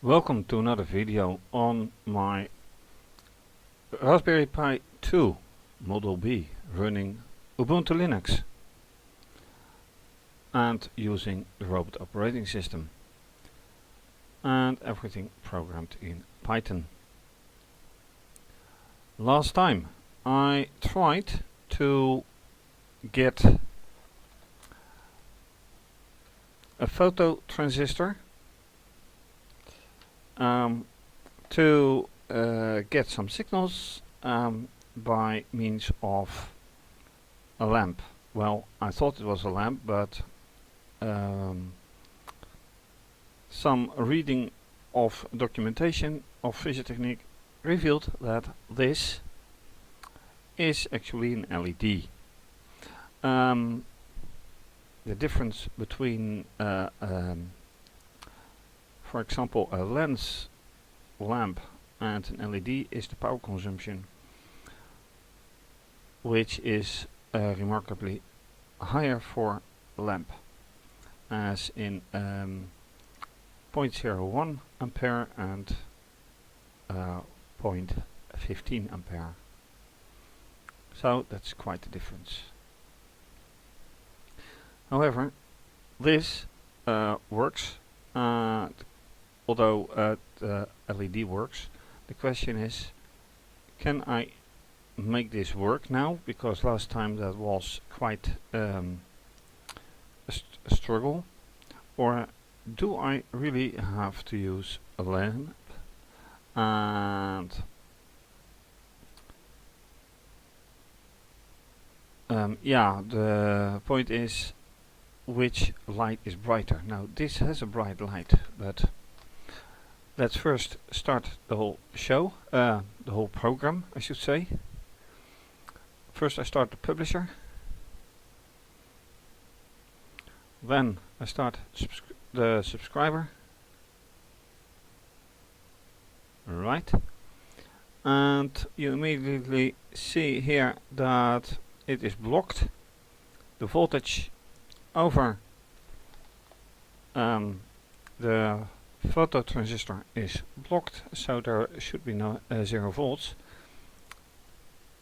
Welcome to another video on my Raspberry Pi 2 Model B running Ubuntu Linux and using the robot operating system and everything programmed in Python. Last time I tried to get a photo transistor to get some signals by means of a lamp. Well, I thought it was a lamp, but some reading of documentation of fischertechnik revealed that this is actually an LED. The difference between for example, a lens lamp and an LED is the power consumption, which is remarkably higher for a lamp, as in 0.01 ampere and 0.15 ampere. So that's quite a difference. However, this works. Although the LED works, the question is, can I make this work now? Because last time that was quite a struggle. Or do I really have to use a lamp? And yeah, the point is, which light is brighter? Now this has a bright light, but let's first start the whole show, the whole program I should say. First I start the publisher, then I start the subscriber, right, and you immediately see here that it is blocked. The voltage over the photo transistor is blocked, so there should be no 0 volts.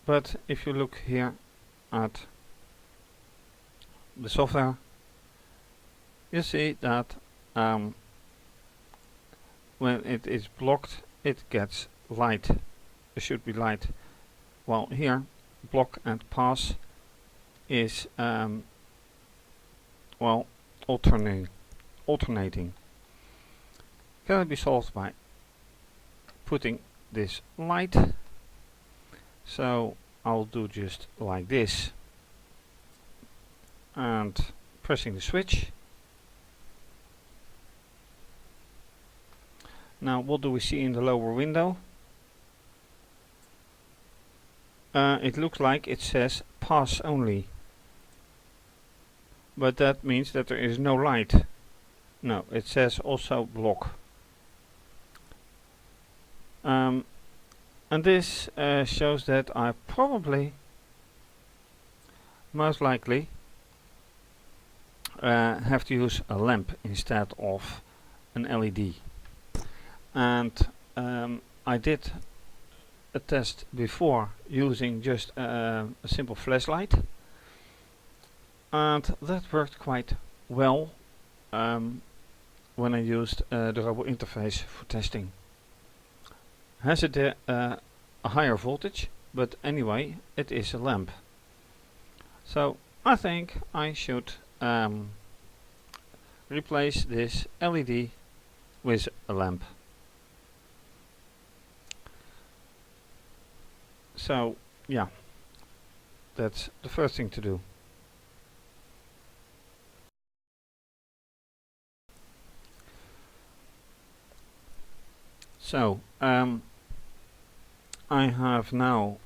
But if you look here at the software, you see that when it is blocked, it gets light. There should be light. While here, block and pass is well, alternating. Can it be solved by putting this light? So I'll do just like this and pressing the switch. Now what do we see in the lower window? It looks like it says pass only, but that means that there is no light. No, it says also block. And this shows that I probably, most likely, have to use a lamp instead of an LED. And I did a test before using just a simple flashlight, and that worked quite well when I used the robot interface for testing. Has it a higher voltage, but anyway it is a lamp. So I think I should replace this LED with a lamp. So yeah, that's the first thing to do. So I have now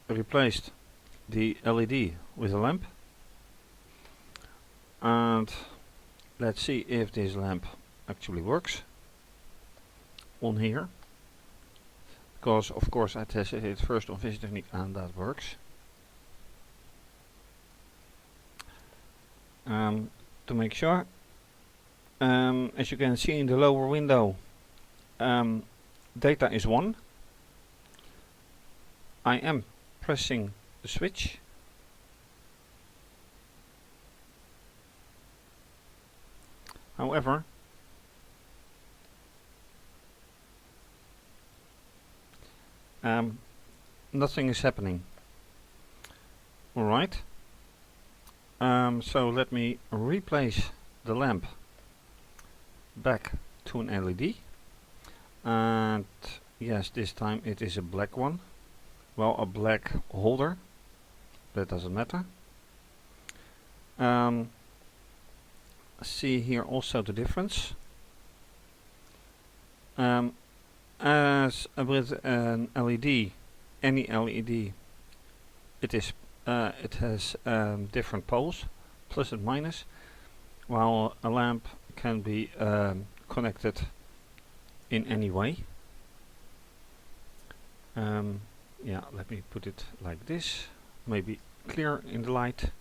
replaced the LED with a lamp, and let's see if this lamp actually works on here, because of course I tested it first on fischertechnik and that works. To make sure, as you can see in the lower window, data is 1. I am pressing the switch. However, nothing is happening. Alright, so let me replace the lamp back to an LED, and yes, this time it is a black one. Well, a black holder, that doesn't matter. See here also the difference. As with an LED, any LED, it has different poles, plus and minus, while a lamp can be connected in any way. Yeah, let me put it like this, maybe clear in the light.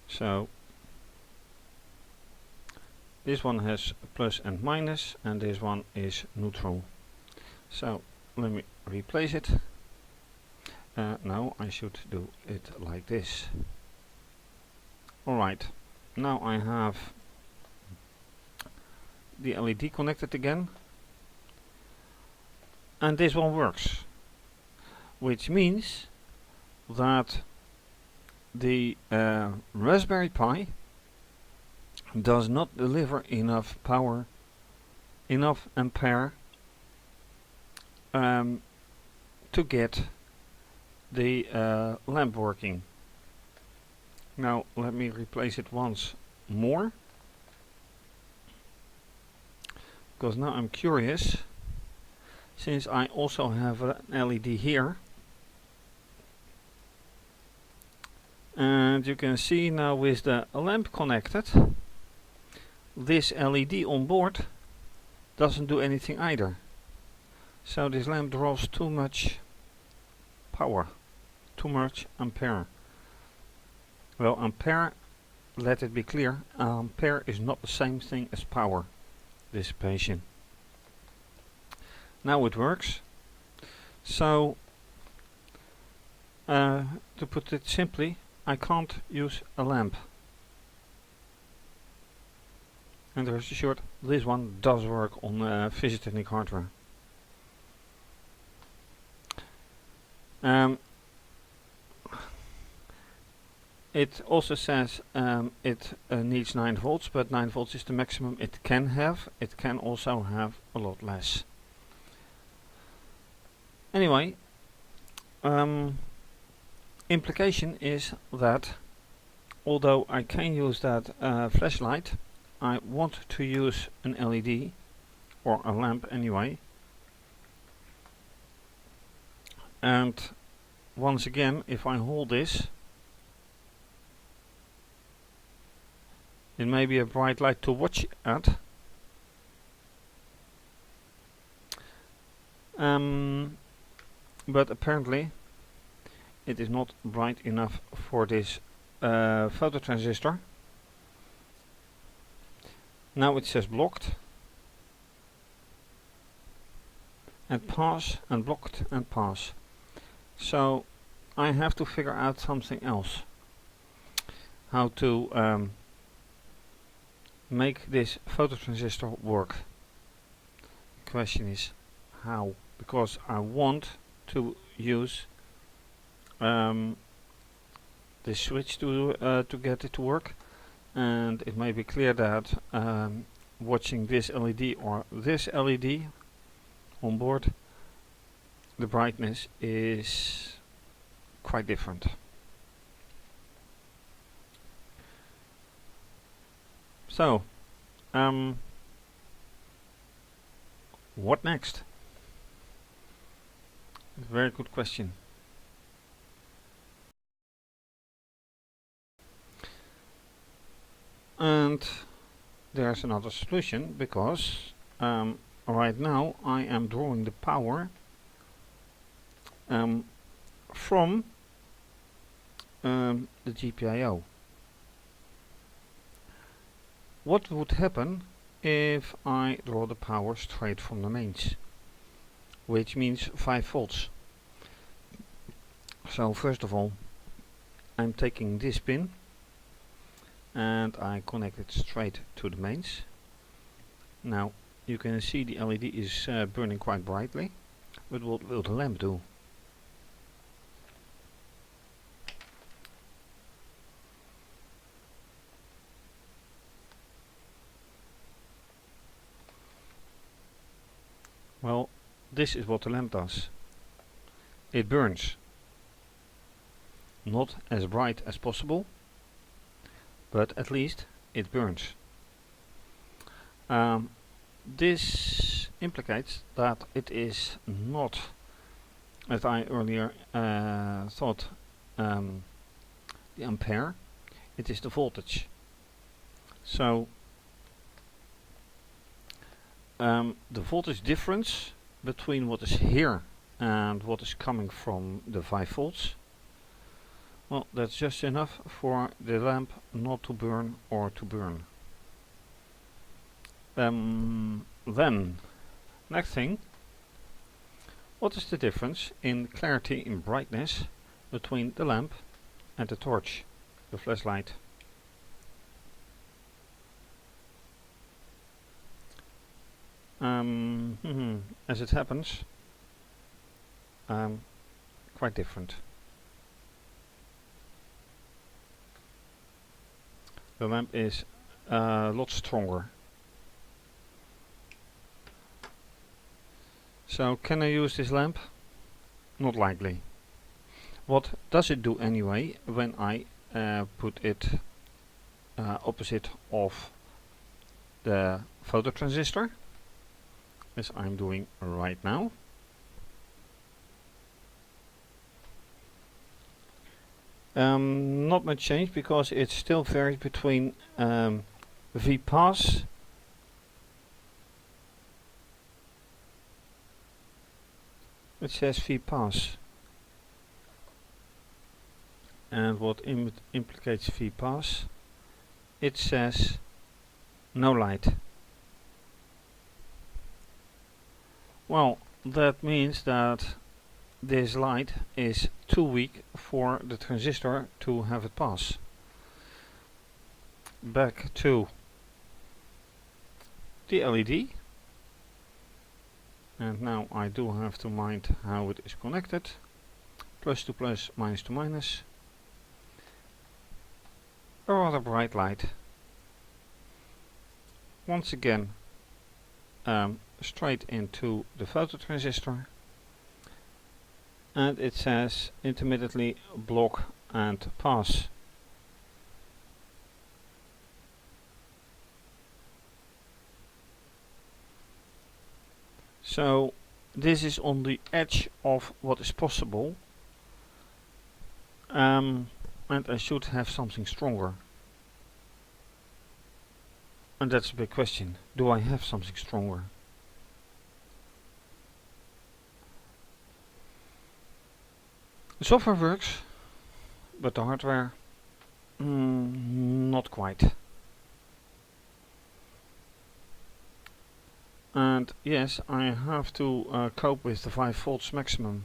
So this one has plus and minus, and this one is neutral. So let me replace it. No, I should do it like this. Alright, now I have the LED connected again, and this one works, which means that the Raspberry Pi does not deliver enough power, enough ampere to get the lamp working. Now let me replace it once more, because now I'm curious, since I also have an LED here, and you can see now with the lamp connected, this LED on board doesn't do anything either. So this lamp draws too much power, too much ampere. Well, ampere, let it be clear, ampere is not the same thing as power dissipation. Now it works. So to put it simply, I can't use a lamp. And rest assured, this one does work on fischertechnik hardware. It also says it needs 9 volts, but 9 volts is the maximum it can have. It can also have a lot less. Anyway, implication is that although I can use that flashlight, I want to use an LED or a lamp anyway. And once again, if I hold this, it may be a bright light to watch at. But apparently it is not bright enough for this photo-transistor. Now it says blocked and pass and blocked and pass. So I have to figure out something else. How to make this phototransistor work. The question is how, because I want to use this switch to get it to work, and it may be clear that watching this LED or this LED on board, the brightness is quite different. So, what next? Very good question. And there's another solution, because right now I am drawing the power from the GPIO. What would happen if I draw the power straight from the mains, which means 5 volts. So first of all, I'm taking this pin and I connect it straight to the mains. Now you can see the LED is burning quite brightly, but what will the lamp do? Well, this is what the lamp does. It burns. Not as bright as possible, but at least it burns. This implicates that it is not, as I earlier thought, the ampere, it is the voltage. So the voltage difference between what is here and what is coming from the 5 volts, well, that's just enough for the lamp not to burn or to burn. Then, next thing, what is the difference in clarity, in brightness, between the lamp and the torch, the flashlight? As it happens, quite different. The lamp is a lot stronger. So can I use this lamp? Not likely. What does it do anyway when I put it opposite of the photo-transistor, as I'm doing right now? Not much change, because it still varies between V pass it says V pass, and what implicates V pass, it says no light. Well, that means that this light is too weak for the transistor to have it pass. Back to the LED, and now I do have to mind how it is connected. Plus to plus, minus to minus. A rather bright light. Once again, straight into the phototransistor, and it says intermittently block and pass. So this is on the edge of what is possible, and I should have something stronger. And that's a big question. Do I have something stronger? The software works, but the hardware, not quite. And yes, I have to cope with the 5 volts maximum.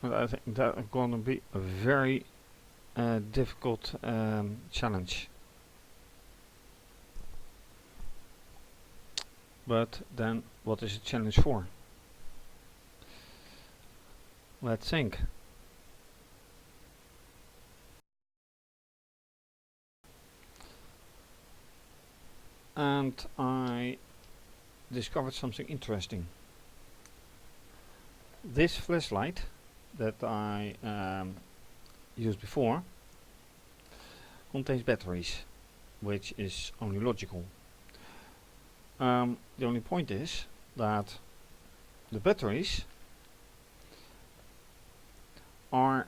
And I think that's gonna be a very difficult challenge. But then, what is the challenge for? Let's think. And I discovered something interesting. This flashlight that I used before contains batteries, which is only logical. The only point is that the batteries are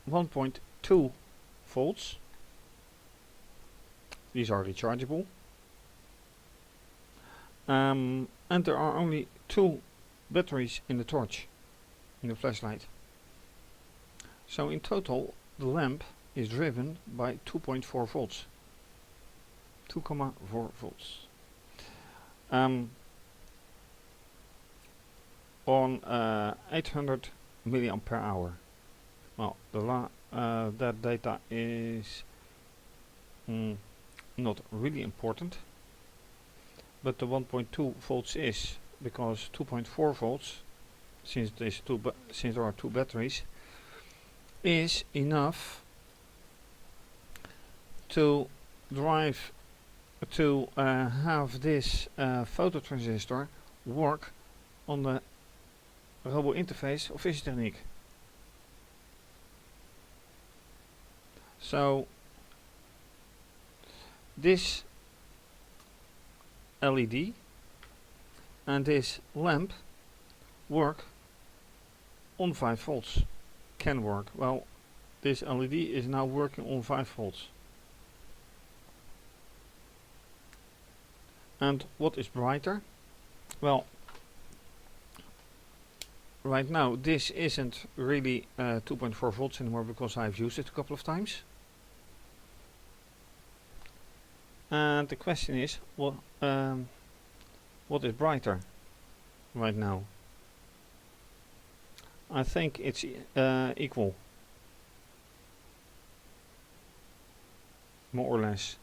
1.2 volts. These are rechargeable. And there are only 2 batteries in the torch, in the flashlight. So in total the lamp is driven by 2.4 volts. 2,4 volts. On 800 milliampere hour. Well, that data is not really important, but the 1.2 volts is, because 2.4 volts, since there are two batteries, is enough to drive to have this phototransistor work on the robo interface of fischertechnik. So this LED and this lamp work on 5 volts. Can work. Well, this LED is now working on 5 volts. And what is brighter? Well, right now this isn't really 2.4 volts anymore because I've used it a couple of times. And the question is, what is brighter right now? I think it's equal, more or less.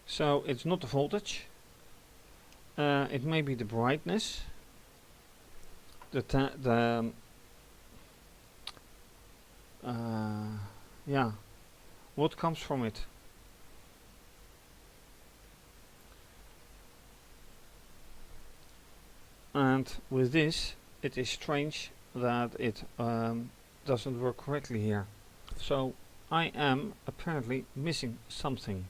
So it's not the voltage, it may be the brightness, yeah, what comes from it. And with this, it is strange that it doesn't work correctly here. So I am apparently missing something.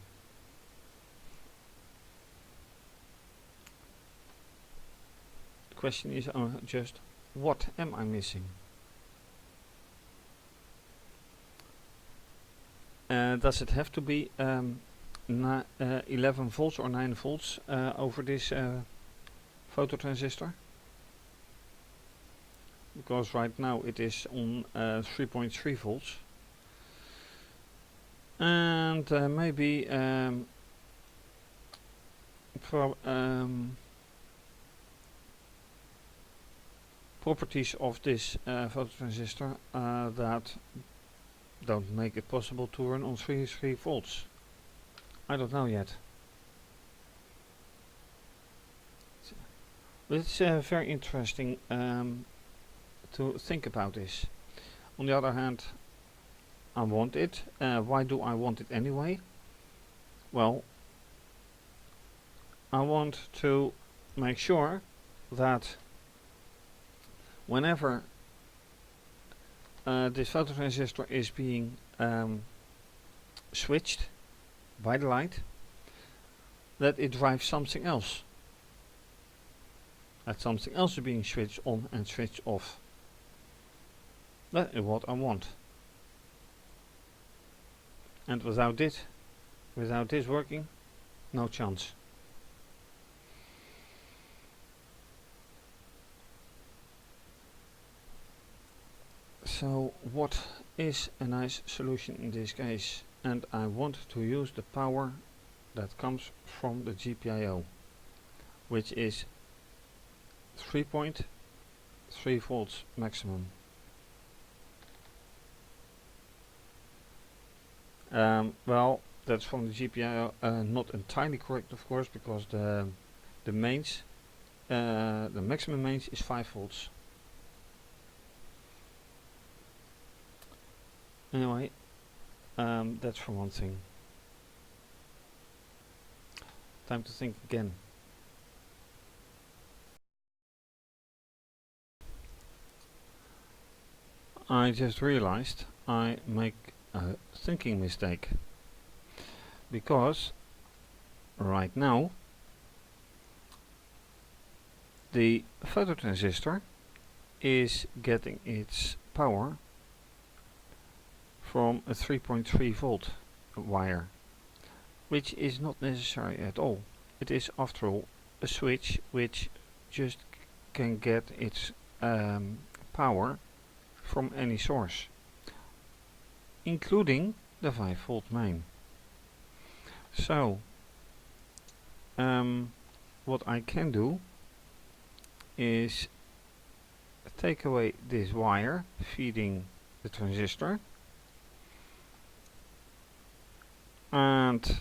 The question is just, what am I missing? Does it have to be 11 volts or 9 volts over this phototransistor? Because right now it is on 3.3 volts. And maybe properties of this phototransistor that don't make it possible to run on 3 volts. I don't know yet. But it's very interesting to think about this. On the other hand, I want it. Why do I want it anyway? Well, I want to make sure that whenever this phototransistor is being switched by the light, that it drives something else. That something else is being switched on and switched off. That is what I want. And without this working, no chance. So what is a nice solution in this case? And I want to use the power that comes from the GPIO, which is 3.3 volts maximum. Well, that's from the GPIO, not entirely correct, of course, because the mains, the maximum mains is 5 volts. Anyway, that's for one thing. Time to think again. I just realized I make a thinking mistake, because right now the phototransistor is getting its power from a 3.3 volt wire, which is not necessary at all. It is, after all, a switch which just can get its power from any source, including the 5-volt main. So what I can do is take away this wire feeding the transistor and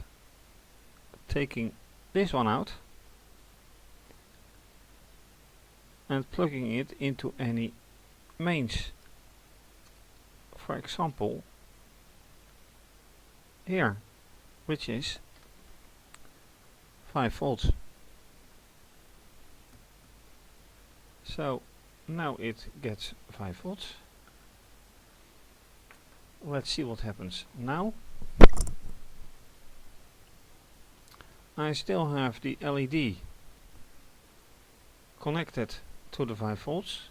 taking this one out and plugging it into any mains. For example, here, which is 5 volts. So now it gets 5 volts. Let's see what happens now. I still have the LED connected to the 5 volts.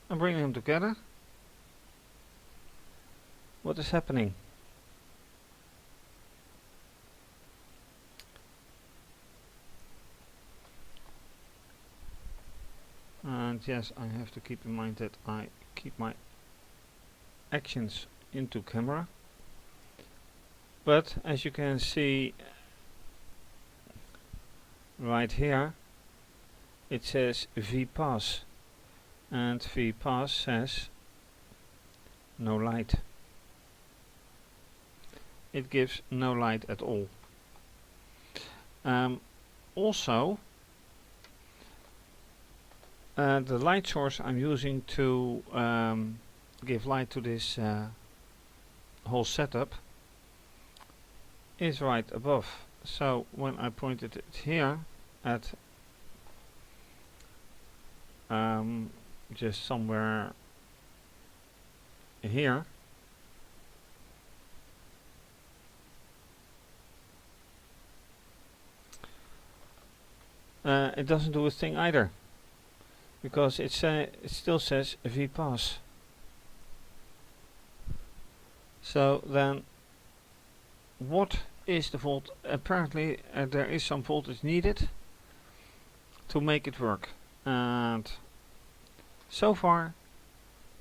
I'm bringing them together. What is happening? And yes, I have to keep in mind that I keep my actions into camera. But as you can see right here, it says V-pass, and V-pass says no light. It gives no light at all. Also, the light source I'm using to give light to this whole setup is right above. So when I pointed it here at just somewhere here, it doesn't do a thing either, because it still says V-pass. So then what is the volt? Apparently there is some voltage needed to make it work, and so far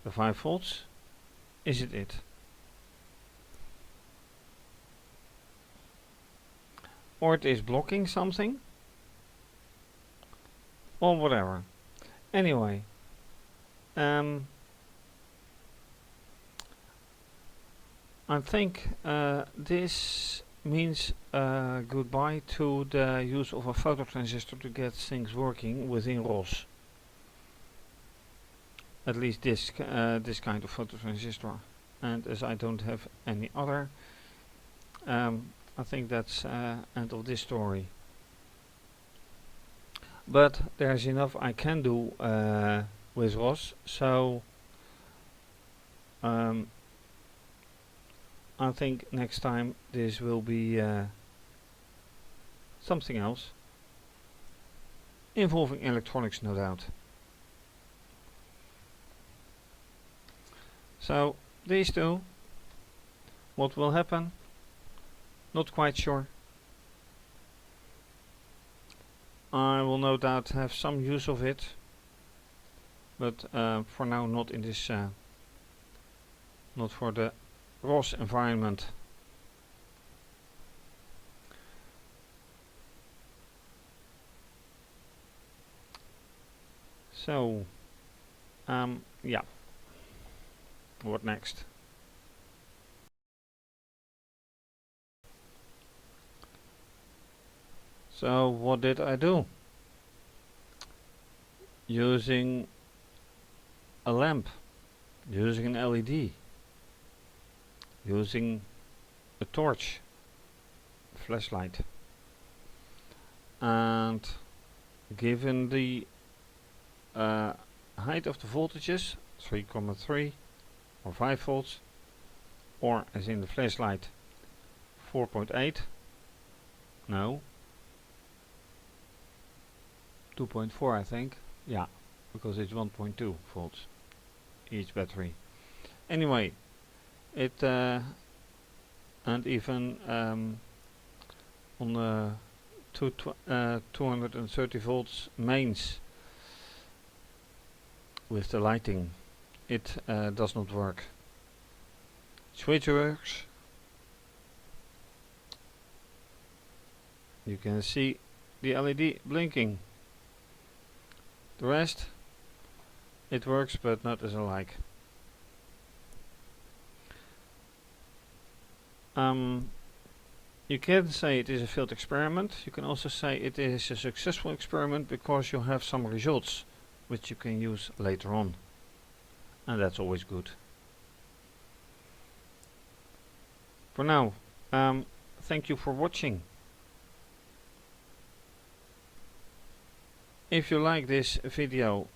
the 5 volts isn't it. Or it is blocking something, or whatever. Anyway, I think this means goodbye to the use of a photo-transistor to get things working within ROS. At least this kind of photo-transistor. And as I don't have any other, I think that's end of this story. But there's enough I can do with ROS, so I think next time this will be something else, involving electronics, no doubt. So these two, what will happen? Not quite sure. I will no doubt have some use of it, but for now not in this, not for the ROS environment. So, yeah, what next? So what did I do? Using a lamp, using an LED, using a torch, flashlight, and given the height of the voltages, 3,3 or 5 volts, or as in the flashlight 4.8, no, 2.4 I think, yeah, because it's 1.2 volts each battery. Anyway, it and even on the 230 volts mains, with the lighting it does not work. Switch works. You can see the LED blinking. The rest, it works but not as I like. You can say it is a failed experiment. You can also say it is a successful experiment because you have some results which you can use later on. And that's always good. For now, thank you for watching. If you like this video,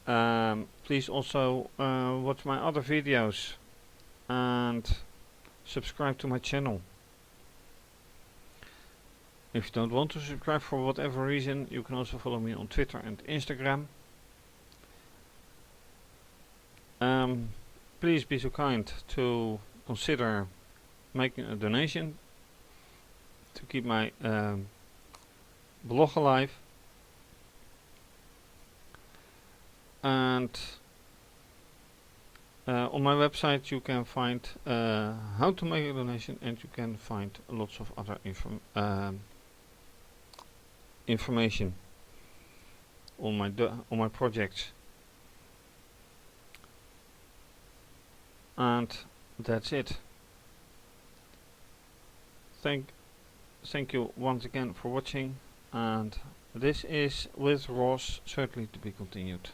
please also watch my other videos and subscribe to my channel. If you don't want to subscribe for whatever reason, you can also follow me on Twitter and Instagram. Please be so kind to consider making a donation to keep my blog alive. And on my website you can find how to make a donation, and you can find lots of other information on my projects. And that's it. Thank you once again for watching, and this is with ROS certainly to be continued.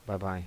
Bye bye.